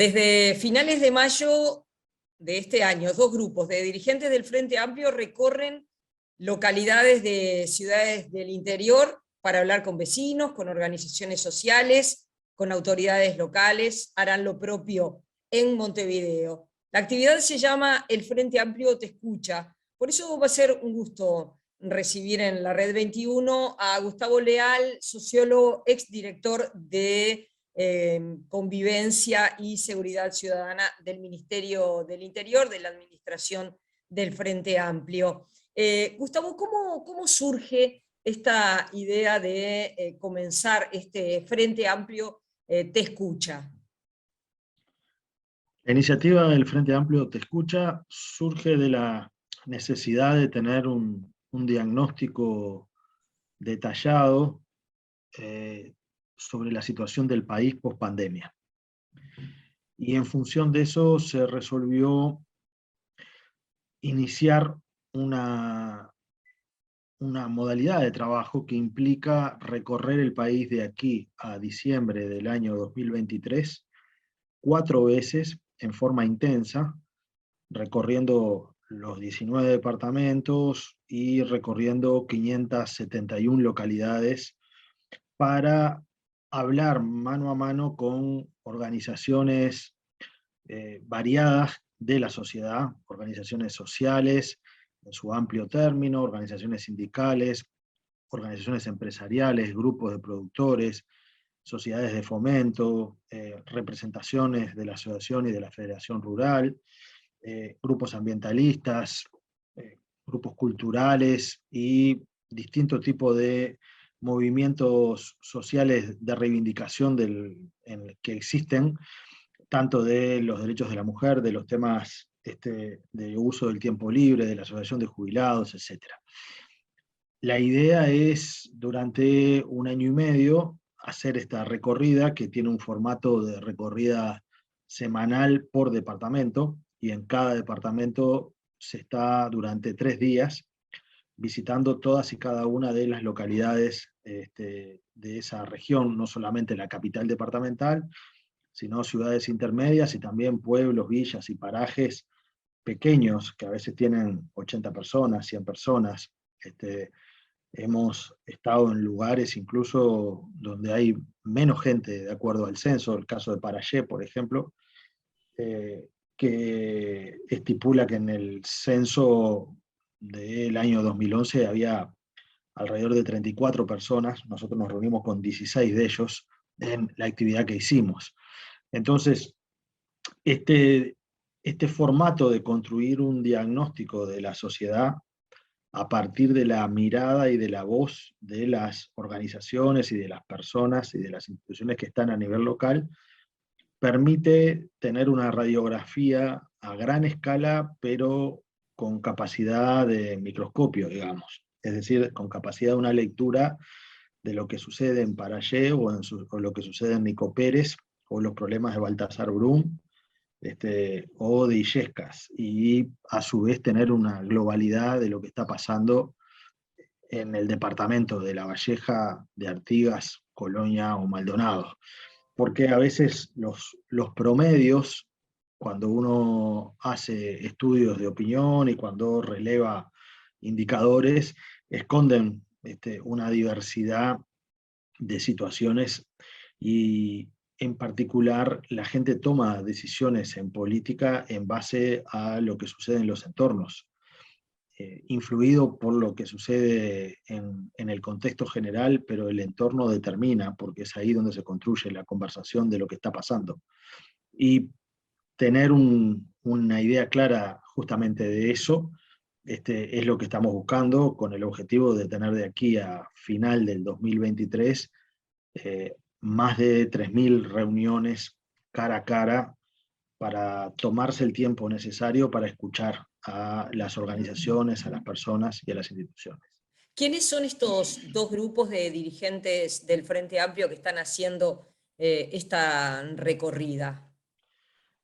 Desde finales de mayo de este año, dos grupos de dirigentes del Frente Amplio recorren localidades de ciudades del interior para hablar con vecinos, con organizaciones sociales, con autoridades locales. Harán lo propio en Montevideo. La actividad se llama El Frente Amplio Te Escucha. Por eso va a ser un gusto recibir en la Red 21 a Gustavo Leal, sociólogo, exdirector de Convivencia y Seguridad Ciudadana del Ministerio del Interior, de la Administración del Frente Amplio. Gustavo, ¿cómo surge esta idea de comenzar este Frente Amplio Te Escucha? La iniciativa del Frente Amplio Te Escucha surge de la necesidad de tener un diagnóstico detallado sobre la situación del país post pandemia. Y en función de eso se resolvió iniciar una modalidad de trabajo que implica recorrer el país de aquí a diciembre del año 2023 4 veces en forma intensa, recorriendo los 19 departamentos y recorriendo 571 localidades para hablar mano a mano con organizaciones variadas de la sociedad, organizaciones sociales en su amplio término, organizaciones sindicales, organizaciones empresariales, grupos de productores, sociedades de fomento, representaciones de la asociación y de la Federación Rural, grupos ambientalistas, grupos culturales y distintos tipos de movimientos sociales de reivindicación que existen, tanto de los derechos de la mujer, de los temas de uso del tiempo libre, de la asociación de jubilados, etc. La idea es, durante un año y medio, hacer esta recorrida, que tiene un formato de recorrida semanal por departamento, y en cada departamento se está durante 3 días visitando todas y cada una de las localidades de esa región, no solamente la capital departamental, sino ciudades intermedias y también pueblos, villas y parajes pequeños, que a veces tienen 80 personas, 100 personas. Hemos estado en lugares incluso donde hay menos gente de acuerdo al censo, el caso de Parayé, por ejemplo, que estipula que en el censo del año 2011 había alrededor de 34 personas, nosotros nos reunimos con 16 de ellos en la actividad que hicimos. Entonces, este formato de construir un diagnóstico de la sociedad a partir de la mirada y de la voz de las organizaciones y de las personas y de las instituciones que están a nivel local, permite tener una radiografía a gran escala, pero con capacidad de microscopio, digamos. Es decir, con capacidad de una lectura de lo que sucede en Parayé o lo que sucede en Nico Pérez, o los problemas de Baltasar Brum, o de Illescas, y a su vez tener una globalidad de lo que está pasando en el departamento de La Valleja, de Artigas, Colonia o Maldonado. Porque a veces los promedios, cuando uno hace estudios de opinión y cuando releva indicadores, esconden una diversidad de situaciones, y en particular la gente toma decisiones en política en base a lo que sucede en los entornos, influido por lo que sucede en el contexto general, pero el entorno determina, porque es ahí donde se construye la conversación de lo que está pasando. Y tener una idea clara justamente de eso es lo que estamos buscando, con el objetivo de tener de aquí a final del 2023 más de 3.000 reuniones cara a cara para tomarse el tiempo necesario para escuchar a las organizaciones, a las personas y a las instituciones. ¿Quiénes son estos dos grupos de dirigentes del Frente Amplio que están haciendo esta recorrida?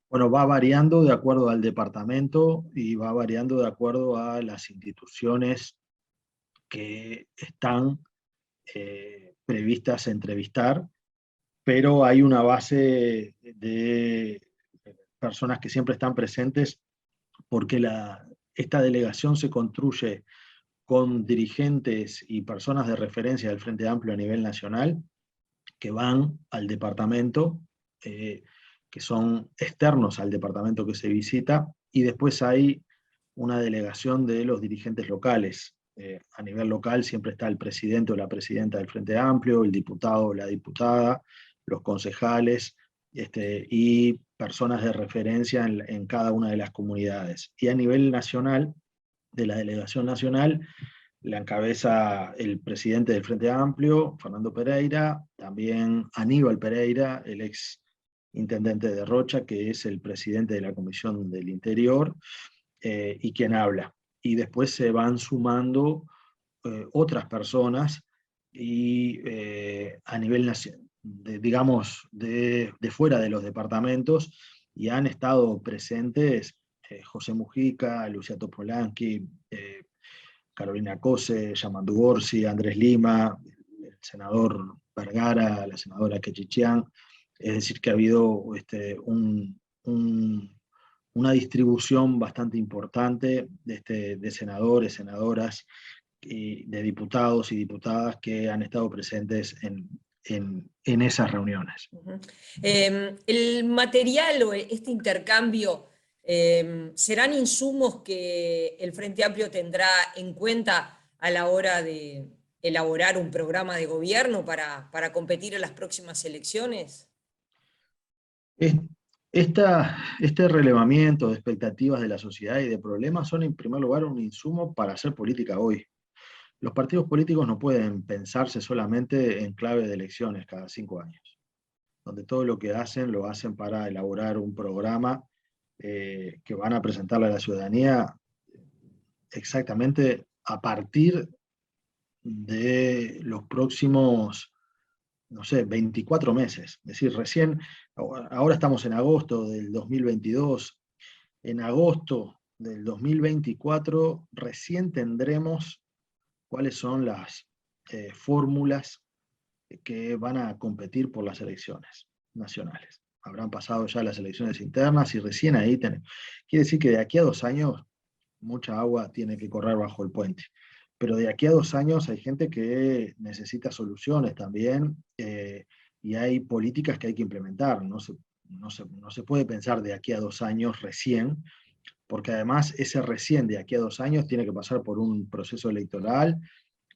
Bueno, va variando de acuerdo al departamento y va variando de acuerdo a las instituciones que están previstas a entrevistar, pero hay una base de personas que siempre están presentes, porque esta delegación se construye con dirigentes y personas de referencia del Frente Amplio a nivel nacional, que van al departamento, que son externos al departamento que se visita, y después hay una delegación de los dirigentes locales. A nivel local siempre está el presidente o la presidenta del Frente Amplio, el diputado o la diputada, los concejales, y personas de referencia en cada una de las comunidades. Y a nivel nacional, de la delegación nacional, la encabeza el presidente del Frente Amplio, Fernando Pereira, también Aníbal Pereira, el ex intendente de Rocha, que es el presidente de la Comisión del Interior, y quien habla. Y después se van sumando otras personas, y a nivel digamos, de fuera de los departamentos, y han estado presentes José Mujica, Lucia Topolanqui, Carolina Cose, Yamandu Orsi, Andrés Lima, el senador Vergara, la senadora Quechichián. Es decir, que ha habido una distribución bastante importante de senadores, senadoras, y de diputados y diputadas que han estado presentes en esas reuniones. El material o este intercambio, ¿serán insumos que el Frente Amplio tendrá en cuenta a la hora de elaborar un programa de gobierno para competir en las próximas elecciones? Este relevamiento de expectativas de la sociedad y de problemas son en primer lugar un insumo para hacer política hoy. Los partidos políticos no pueden pensarse solamente en clave de elecciones cada 5 años, donde todo lo que hacen lo hacen para elaborar un programa que van a presentarle a la ciudadanía exactamente a partir de los próximos, no sé, 24 meses. Es decir, ahora estamos en agosto del 2022, en agosto del 2024 recién tendremos cuáles son las fórmulas que van a competir por las elecciones nacionales. Habrán pasado ya las elecciones internas y recién ahí tenemos. Quiere decir que de aquí a 2 años mucha agua tiene que correr bajo el puente. Pero de aquí a 2 años hay gente que necesita soluciones también, y hay políticas que hay que implementar. No se puede pensar de aquí a 2 años recién, porque además ese recién de aquí a 2 años tiene que pasar por un proceso electoral,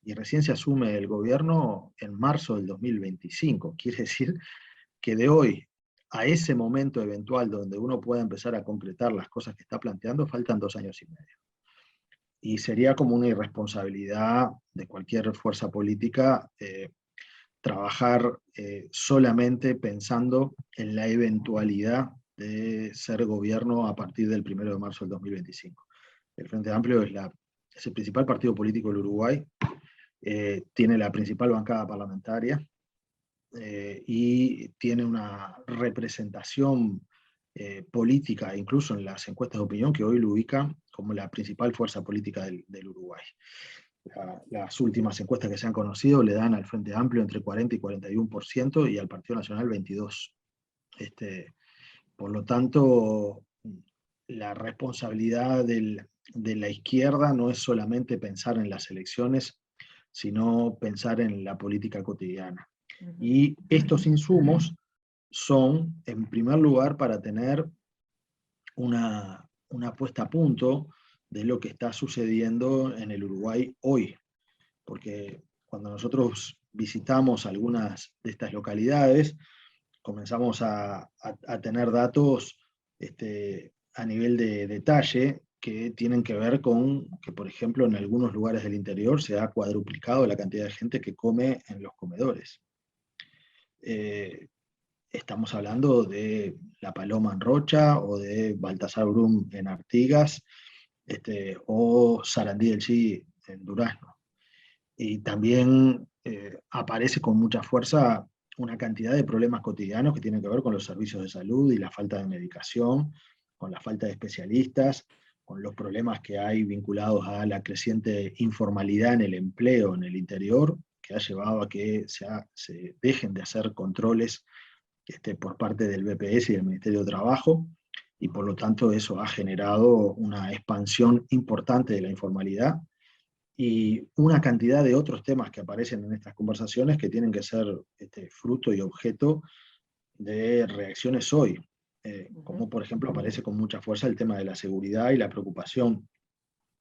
y recién se asume el gobierno en marzo del 2025. Quiere decir que de hoy a ese momento eventual donde uno pueda empezar a concretar las cosas que está planteando, faltan 2 años y medio. Y sería como una irresponsabilidad de cualquier fuerza política trabajar solamente pensando en la eventualidad de ser gobierno a partir del 1 de marzo del 2025. El Frente Amplio es el principal partido político del Uruguay, tiene la principal bancada parlamentaria, y tiene una representación política, incluso en las encuestas de opinión, que hoy lo ubican como la principal fuerza política del Uruguay. Las últimas encuestas que se han conocido le dan al Frente Amplio entre 40 y 41% y al Partido Nacional 22%. Por lo tanto, la responsabilidad de la izquierda no es solamente pensar en las elecciones, sino pensar en la política cotidiana. Y estos insumos son, en primer lugar, para tener una puesta a punto de lo que está sucediendo en el Uruguay hoy. Porque cuando nosotros visitamos algunas de estas localidades, comenzamos a tener datos a nivel de detalle que tienen que ver con que, por ejemplo, en algunos lugares del interior se ha cuadruplicado la cantidad de gente que come en los comedores. Estamos hablando de La Paloma en Rocha, o de Baltasar Brum en Artigas, o Sarandí del Chi en Durazno. Y también aparece con mucha fuerza una cantidad de problemas cotidianos que tienen que ver con los servicios de salud y la falta de medicación, con la falta de especialistas, con los problemas que hay vinculados a la creciente informalidad en el empleo en el interior, que ha llevado a que se dejen de hacer controles por parte del BPS y del Ministerio de Trabajo, y por lo tanto eso ha generado una expansión importante de la informalidad y una cantidad de otros temas que aparecen en estas conversaciones que tienen que ser fruto y objeto de reacciones hoy, como por ejemplo aparece con mucha fuerza el tema de la seguridad y la preocupación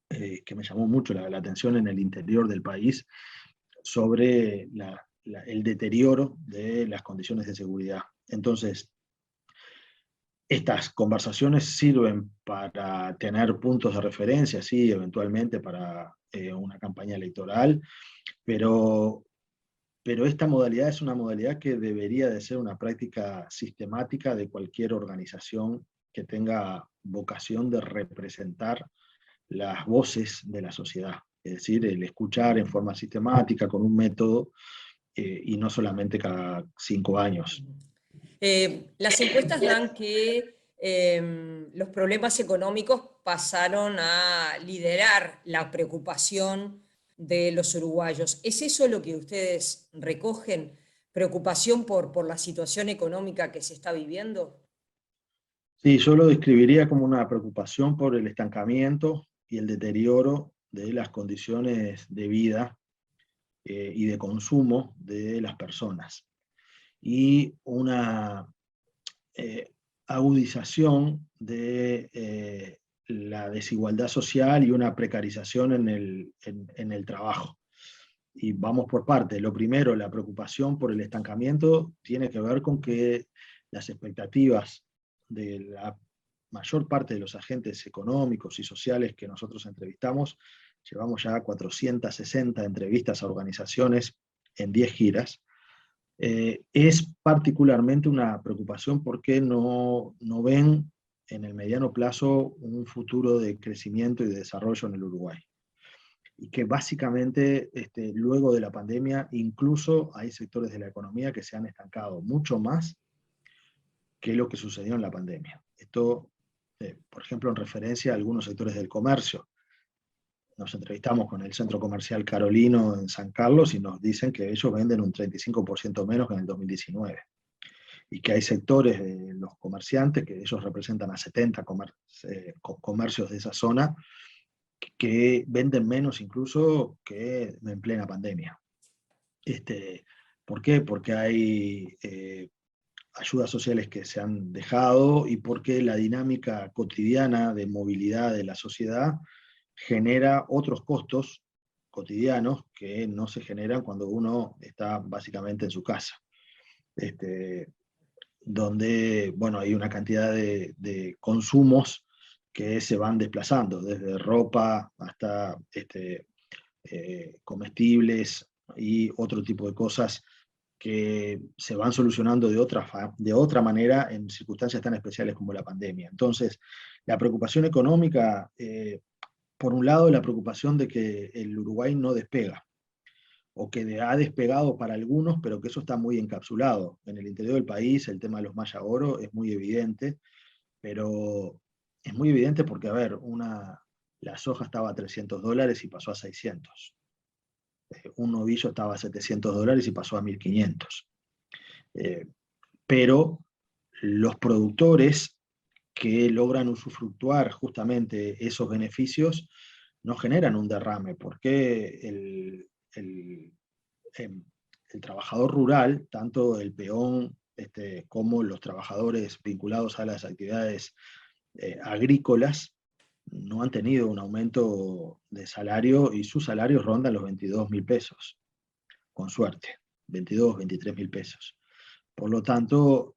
que me llamó mucho la atención en el interior del país sobre el deterioro de las condiciones de seguridad. Entonces, estas conversaciones sirven para tener puntos de referencia, sí, eventualmente para una campaña electoral, pero esta modalidad es una modalidad que debería de ser una práctica sistemática de cualquier organización que tenga vocación de representar las voces de la sociedad, es decir, el escuchar en forma sistemática con un método y no solamente cada 5 años. Las encuestas dan que los problemas económicos pasaron a liderar la preocupación de los uruguayos. ¿Es eso lo que ustedes recogen? ¿Preocupación por la situación económica que se está viviendo? Sí, yo lo describiría como una preocupación por el estancamiento y el deterioro de las condiciones de vida y de consumo de las personas. Y una agudización de la desigualdad social y una precarización en el trabajo. Y vamos por partes. Lo primero, la preocupación por el estancamiento tiene que ver con que las expectativas de la mayor parte de los agentes económicos y sociales que nosotros entrevistamos, llevamos ya 460 entrevistas a organizaciones en 10 giras, es particularmente una preocupación porque no ven en el mediano plazo un futuro de crecimiento y de desarrollo en el Uruguay. Y que básicamente luego de la pandemia incluso hay sectores de la economía que se han estancado mucho más que lo que sucedió en la pandemia. Esto, por ejemplo, en referencia a algunos sectores del comercio. Nos entrevistamos con el Centro Comercial Carolino en San Carlos y nos dicen que ellos venden un 35% menos que en el 2019. Y que hay sectores de los comerciantes, que ellos representan a 70 comercios de esa zona, que venden menos incluso que en plena pandemia. ¿Por qué? Porque hay ayudas sociales que se han dejado y porque la dinámica cotidiana de movilidad de la sociedad genera otros costos cotidianos que no se generan cuando uno está básicamente en su casa. Donde bueno, hay una cantidad de consumos que se van desplazando, desde ropa hasta comestibles y otro tipo de cosas que se van solucionando de otra manera en circunstancias tan especiales como la pandemia. Entonces, la preocupación económica, por un lado, la preocupación de que el Uruguay no despega, o que ha despegado para algunos, pero que eso está muy encapsulado. En el interior del país el tema de los Maya Oro es muy evidente, pero es muy evidente porque, a ver, la soja estaba a $300 y pasó a 600. Un novillo estaba a $700 y pasó a 1.500. Pero los productores que logran usufructuar justamente esos beneficios no generan un derrame, porque el trabajador rural, tanto el peón como los trabajadores vinculados a las actividades agrícolas, no han tenido un aumento de salario y sus salarios rondan los 22.000 pesos, con suerte, 22, 23.000 pesos. Por lo tanto,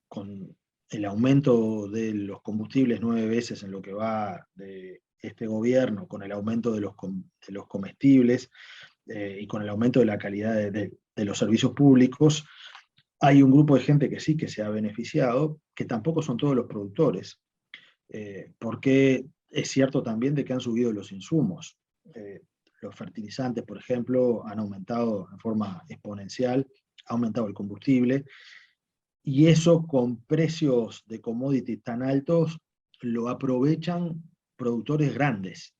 con el aumento de los combustibles 9 veces en lo que va de este gobierno, con el aumento de los comestibles y con el aumento de la calidad de los servicios públicos, hay un grupo de gente que sí que se ha beneficiado, que tampoco son todos los productores, porque es cierto también de que han subido los insumos. Los fertilizantes, por ejemplo, han aumentado en forma exponencial, ha aumentado el combustible, y eso con precios de commodity tan altos lo aprovechan productores grandes.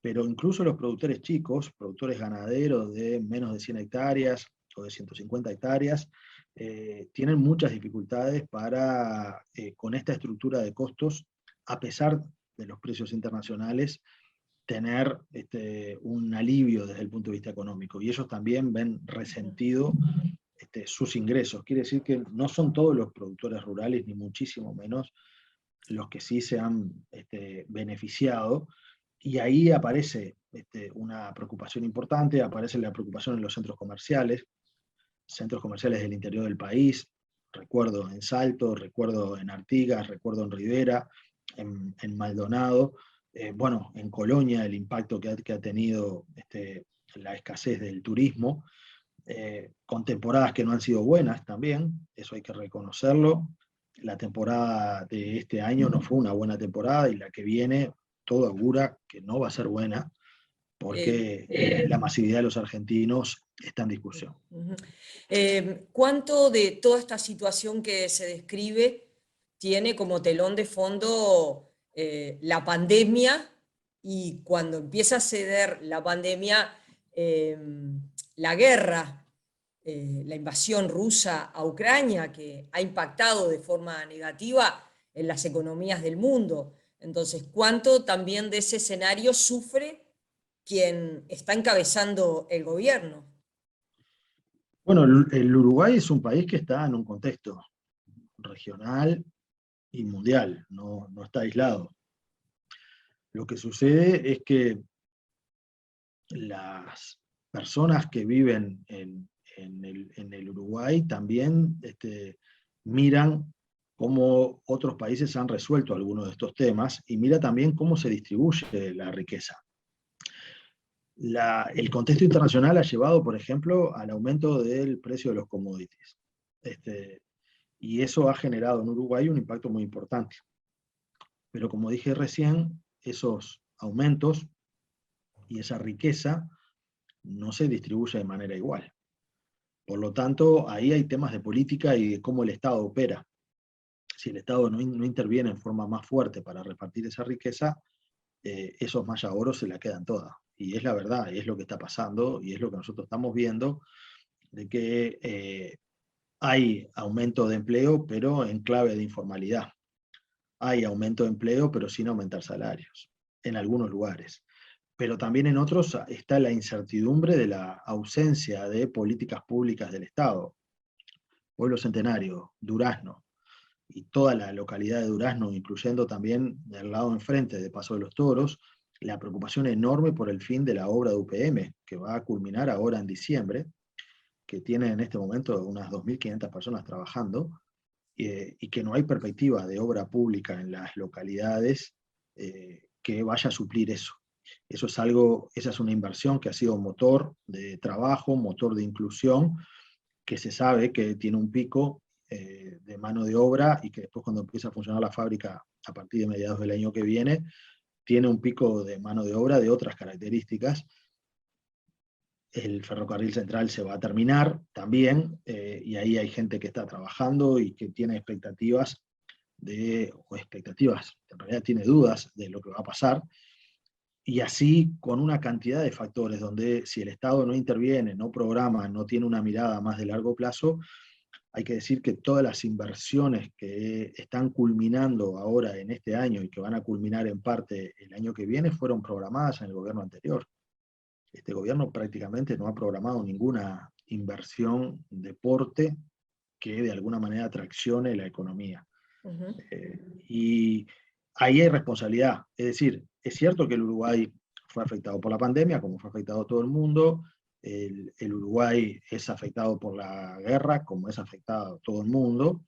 Pero incluso los productores chicos, productores ganaderos de menos de 100 hectáreas o de 150 hectáreas, tienen muchas dificultades para, con esta estructura de costos, a pesar de los precios internacionales, tener un alivio desde el punto de vista económico. Y ellos también ven resentido sus ingresos. Quiere decir que no son todos los productores rurales, ni muchísimo menos, los que sí se han beneficiado. Y ahí aparece una preocupación importante, aparece la preocupación en los centros comerciales del interior del país. Recuerdo en Salto, recuerdo en Artigas, recuerdo en Rivera, en Maldonado, bueno, en Colonia, el impacto que ha tenido la escasez del turismo, con temporadas que no han sido buenas también, eso hay que reconocerlo. La temporada de este año no fue una buena temporada, y la que viene todo augura que no va a ser buena, porque la masividad de los argentinos está en discusión. ¿Cuánto de toda esta situación que se describe tiene como telón de fondo la pandemia? Y cuando empieza a ceder la pandemia, la guerra, la invasión rusa a Ucrania, que ha impactado de forma negativa en las economías del mundo. Entonces, ¿cuánto también de ese escenario sufre quien está encabezando el gobierno? Bueno, el Uruguay es un país que está en un contexto regional y mundial, no está aislado. Lo que sucede es que las personas que viven en el Uruguay también miran cómo otros países han resuelto algunos de estos temas, y mira también cómo se distribuye la riqueza. El contexto internacional ha llevado, por ejemplo, al aumento del precio de los commodities. Y eso ha generado en Uruguay un impacto muy importante. Pero como dije recién, esos aumentos y esa riqueza no se distribuye de manera igual. Por lo tanto, ahí hay temas de política y de cómo el Estado opera. Si el Estado no interviene en forma más fuerte para repartir esa riqueza, esos mayagoros se la quedan todas. Y es la verdad, y es lo que está pasando, y es lo que nosotros estamos viendo, de que hay aumento de empleo, pero en clave de informalidad. Hay aumento de empleo, pero sin aumentar salarios, en algunos lugares. Pero también en otros está la incertidumbre de la ausencia de políticas públicas del Estado. Pueblo Centenario, Durazno, y toda la localidad de Durazno, incluyendo también del lado enfrente de Paso de los Toros, la preocupación enorme por el fin de la obra de UPM, que va a culminar ahora en diciembre, que tiene en este momento unas 2.500 personas trabajando, y que no hay perspectiva de obra pública en las localidades que vaya a suplir eso. Esa es una inversión que ha sido motor de trabajo, motor de inclusión, que se sabe que tiene un pico de mano de obra, y que después, cuando empieza a funcionar la fábrica a partir de mediados del año que viene, tiene un pico de mano de obra de otras características. El ferrocarril central se va a terminar también, y ahí hay gente que está trabajando y que tiene expectativas, en realidad tiene dudas de lo que va a pasar, y así con una cantidad de factores donde, si el Estado no interviene, no programa, no tiene una mirada más de largo plazo, hay que decir que todas las inversiones que están culminando ahora en este año, y que van a culminar en parte el año que viene, fueron programadas en el gobierno anterior. Este gobierno prácticamente no ha programado ninguna inversión de porte que de alguna manera traccione la economía. Y ahí hay responsabilidad. Es decir, es cierto que el Uruguay fue afectado por la pandemia, como fue afectado todo el mundo. El Uruguay es afectado por la guerra, como es afectado todo el mundo.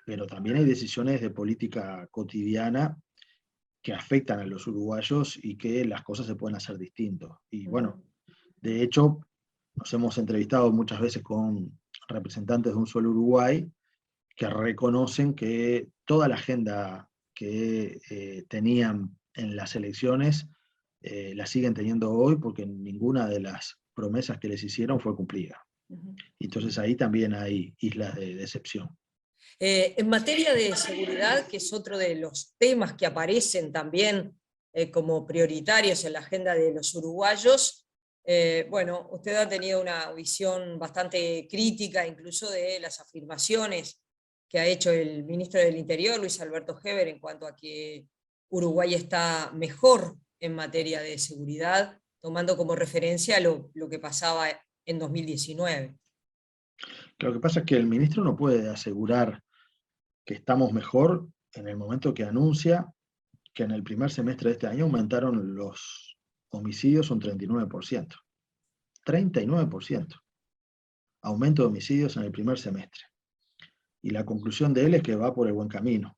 Pero también hay decisiones de política cotidiana que afectan a los uruguayos, y que las cosas se pueden hacer distintos. Y bueno, de hecho, nos hemos entrevistado muchas veces con representantes de Un Solo Uruguay, que reconocen que toda la agenda que tenían en las elecciones la siguen teniendo hoy, porque ninguna de las promesas que les hicieron fue cumplida. Entonces ahí también hay islas de decepción. En materia de seguridad, que es otro de los temas que aparecen también como prioritarios en la agenda de los uruguayos, Bueno, usted ha tenido una visión bastante crítica, incluso de las afirmaciones que ha hecho el ministro del Interior, Luis Alberto Heber, en cuanto a que Uruguay está mejor en materia de seguridad, tomando como referencia lo que pasaba en 2019. Lo que pasa es que el ministro no puede asegurar que estamos mejor en el momento que anuncia que en el primer semestre de este año aumentaron los homicidios un 39%. 39% aumento de homicidios en el primer semestre. Y la conclusión de él es que va por el buen camino.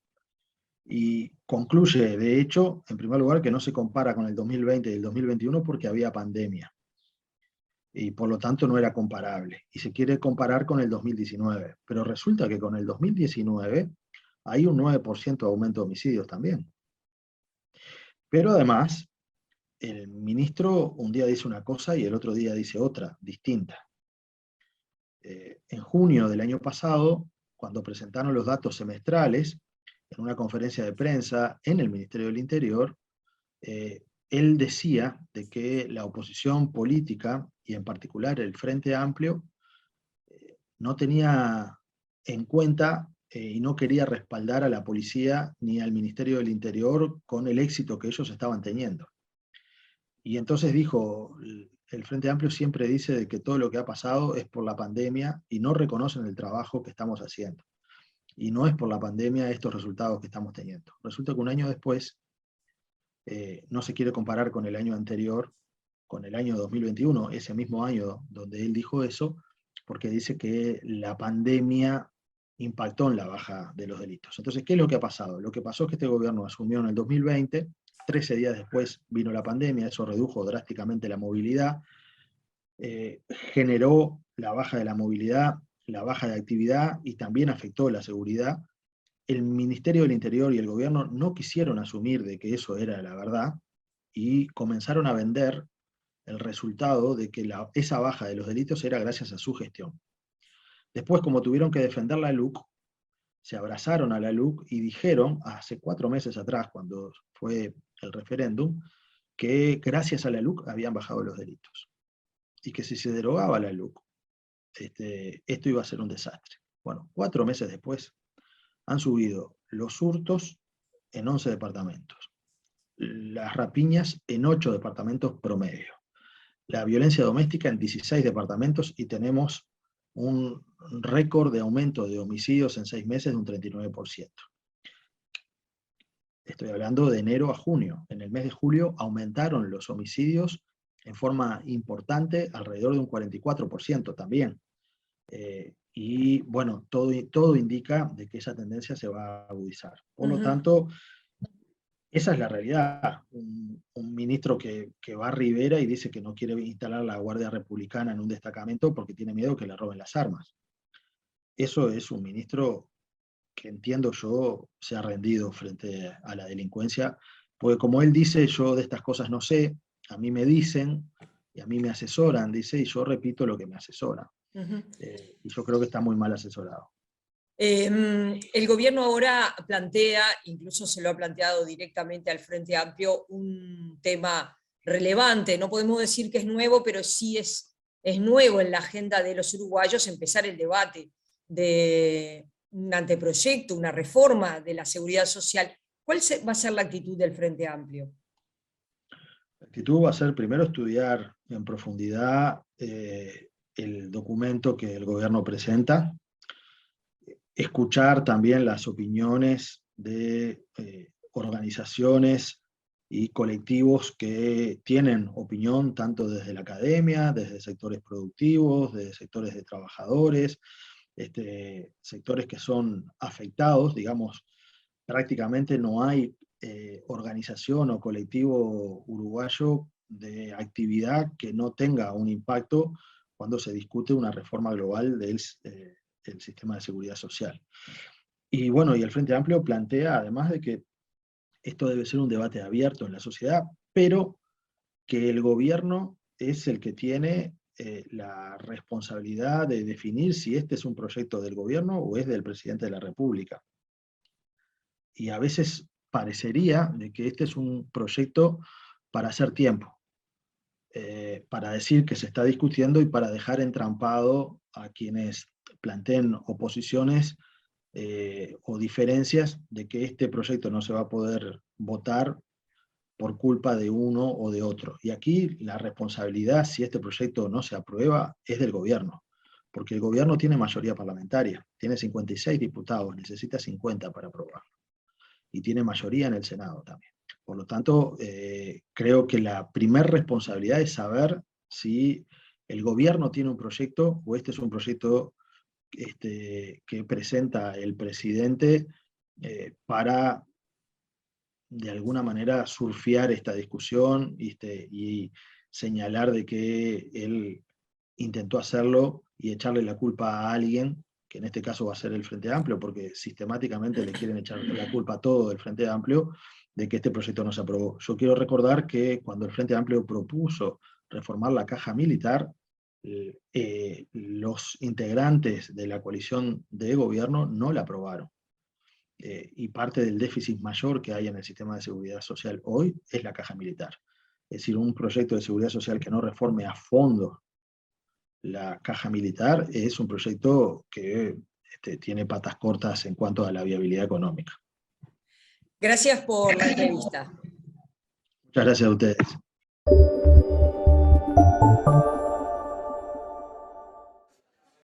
Y concluye, de hecho, en primer lugar, que no se compara con el 2020 y el 2021 porque había pandemia. Y por lo tanto no era comparable. Y se quiere comparar con el 2019. Pero resulta que con el 2019 hay un 9% de aumento de homicidios también. Pero además, el ministro un día dice una cosa y el otro día dice otra, distinta. En junio del año pasado, cuando presentaron los datos semestrales, en una conferencia de prensa en el Ministerio del Interior, él decía de que la oposición política, y en particular el Frente Amplio, no tenía en cuenta y no quería respaldar a la policía ni al Ministerio del Interior con el éxito que ellos estaban teniendo. Y entonces dijo, el Frente Amplio siempre dice de que todo lo que ha pasado es por la pandemia y no reconocen el trabajo que estamos haciendo. Y no es por la pandemia estos resultados que estamos teniendo. Resulta que un año después no se quiere comparar con el año anterior, con el año 2021, ese mismo año donde él dijo eso, porque dice que la pandemia impactó en la baja de los delitos. Entonces, ¿qué es lo que ha pasado? Lo que pasó es que este gobierno asumió en el 2020, 13 días después vino la pandemia, eso redujo drásticamente la movilidad, generó la baja de la movilidad, la baja de actividad y también afectó la seguridad. El Ministerio del Interior y el gobierno no quisieron asumir de que eso era la verdad y comenzaron a vender el resultado de que esa baja de los delitos era gracias a su gestión. Después, como tuvieron que defender la LUC, se abrazaron a la LUC y dijeron, hace 4 meses atrás, cuando fue el referéndum, que gracias a la LUC habían bajado los delitos. Y que si se derogaba la LUC, esto iba a ser un desastre. Bueno, 4 meses después, han subido los hurtos en 11 departamentos, las rapiñas en 8 departamentos promedio, la violencia doméstica en 16 departamentos y tenemos un récord de aumento de homicidios en 6 meses de un 39%. Estoy hablando de enero a junio. En el mes de julio aumentaron los homicidios en forma importante, alrededor de un 44% también. Y bueno, todo indica de que esa tendencia se va a agudizar. Por lo tanto, esa es la realidad. Un ministro que va a Rivera y dice que no quiere instalar la Guardia Republicana en un destacamento porque tiene miedo que le roben las armas. Eso es un ministro que entiendo yo se ha rendido frente a la delincuencia, porque como él dice, yo de estas cosas no sé, a mí me dicen y a mí me asesoran, dice, y yo repito lo que me asesoran. Y yo creo que está muy mal asesorado. El gobierno ahora plantea, incluso se lo ha planteado directamente al Frente Amplio, un tema relevante. No podemos decir que es nuevo, pero sí es nuevo en la agenda de los uruguayos empezar el debate de un anteproyecto, una reforma de la seguridad social. ¿Cuál va a ser la actitud del Frente Amplio? La actitud va a ser primero estudiar en profundidad el documento que el gobierno presenta, escuchar también las opiniones de organizaciones y colectivos que tienen opinión tanto desde la academia, desde sectores productivos, desde sectores de trabajadores, sectores que son afectados, digamos, prácticamente no hay organización o colectivo uruguayo de actividad que no tenga un impacto cuando se discute una reforma global del sistema de seguridad social. Y bueno, y el Frente Amplio plantea, además de que esto debe ser un debate abierto en la sociedad, pero que el gobierno es el que tiene la responsabilidad de definir si este es un proyecto del gobierno o es del presidente de la República. Y a veces parecería de que este es un proyecto para hacer tiempo. para decir que se está discutiendo y para dejar entrampado a quienes planteen oposiciones o diferencias de que este proyecto no se va a poder votar por culpa de uno o de otro. Y aquí la responsabilidad, si este proyecto no se aprueba, es del gobierno, porque el gobierno tiene mayoría parlamentaria, tiene 56 diputados, necesita 50 para aprobarlo, y tiene mayoría en el Senado también. Por lo tanto, creo que la primer responsabilidad es saber si el gobierno tiene un proyecto o este es un proyecto que presenta el presidente para de alguna manera surfear esta discusión y señalar de que él intentó hacerlo y echarle la culpa a alguien, que en este caso va a ser el Frente Amplio, porque sistemáticamente le quieren echar la culpa a todo el Frente Amplio de que este proyecto no se aprobó. Yo quiero recordar que cuando el Frente Amplio propuso reformar la caja militar, los integrantes de la coalición de gobierno no la aprobaron. Y parte del déficit mayor que hay en el sistema de seguridad social hoy es la caja militar. Es decir, un proyecto de seguridad social que no reforme a fondo la caja militar es un proyecto que tiene patas cortas en cuanto a la viabilidad económica. Gracias por la entrevista. Muchas gracias a ustedes.